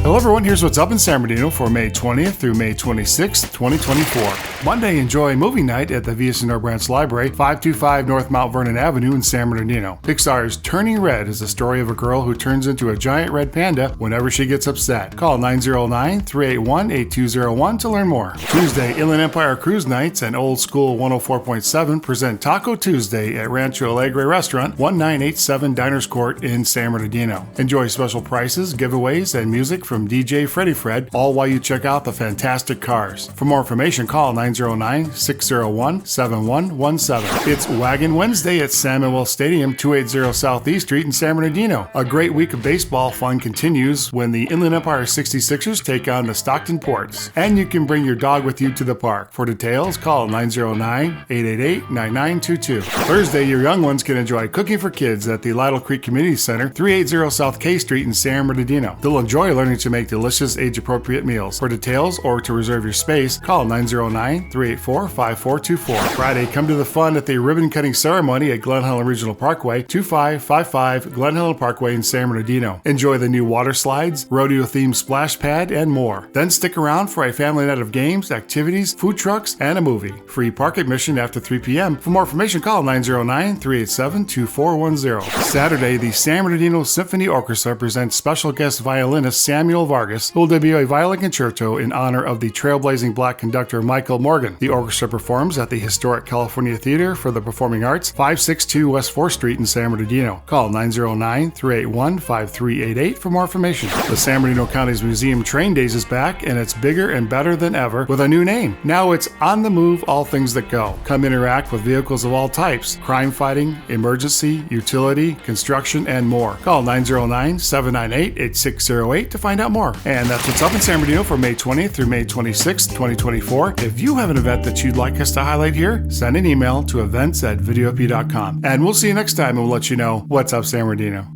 Hello everyone, here's what's up in San Bernardino for May 20th through May 26th, 2024. Monday, enjoy movie night at the VSN Branch Library, 525 North Mount Vernon Avenue in San Bernardino. Pixar's Turning Red is the story of a girl who turns into a giant red panda whenever she gets upset. Call 909-381-8201 to learn more. Tuesday, Inland Empire Cruise Nights and Old School 104.7 present Taco Tuesday at Rancho Alegre Restaurant, 1987 Diners Court in San Bernardino. Enjoy special prices, giveaways, and music from DJ Freddie Fred, all while you check out the fantastic cars. For more information, call 909-601-7117. It's Wagon Wednesday at Samuel Stadium, 280 Southeast Street in San Bernardino. A great week of baseball fun continues when the Inland Empire 66ers take on the Stockton Ports. And you can bring your dog with you to the park. For details, call 909-888-9922. Thursday, your young ones can enjoy cooking for kids at the Lytle Creek Community Center, 380 South K Street in San Bernardino. They'll enjoy learning to make delicious age-appropriate meals. For details or to reserve your space, call 909-384-5424. Friday, come to the fun at the ribbon-cutting ceremony at Glen Helen Regional Parkway, 2555 Glen Helen Parkway in San Bernardino. Enjoy the new water slides, rodeo-themed splash pad, and more. Then stick around for a family night of games, activities, food trucks, and a movie. Free park admission after 3 p.m. For more information, call 909-387-2410. Saturday, the San Bernardino Symphony Orchestra presents special guest violinist Samuel Vargas, who will debut a violin concerto in honor of the trailblazing black conductor Michael Morgan. The orchestra performs at the historic California Theater for the Performing Arts, 562 West 4th Street in San Bernardino. Call 909-381-5388 for more information. The San Bernardino County's Museum Train Days is back, and it's bigger and better than ever with a new name. Now it's On the Move All Things That Go. Come interact with vehicles of all types, crime fighting, emergency, utility, construction, and more. Call 909-798-8608 to find out more. And that's what's up in San Bernardino for May 20th through May 26th, 2024. If you have an event that you'd like us to highlight here, send an email to events@videop.com. And we'll see you next time, and we'll let you know what's up San Bernardino.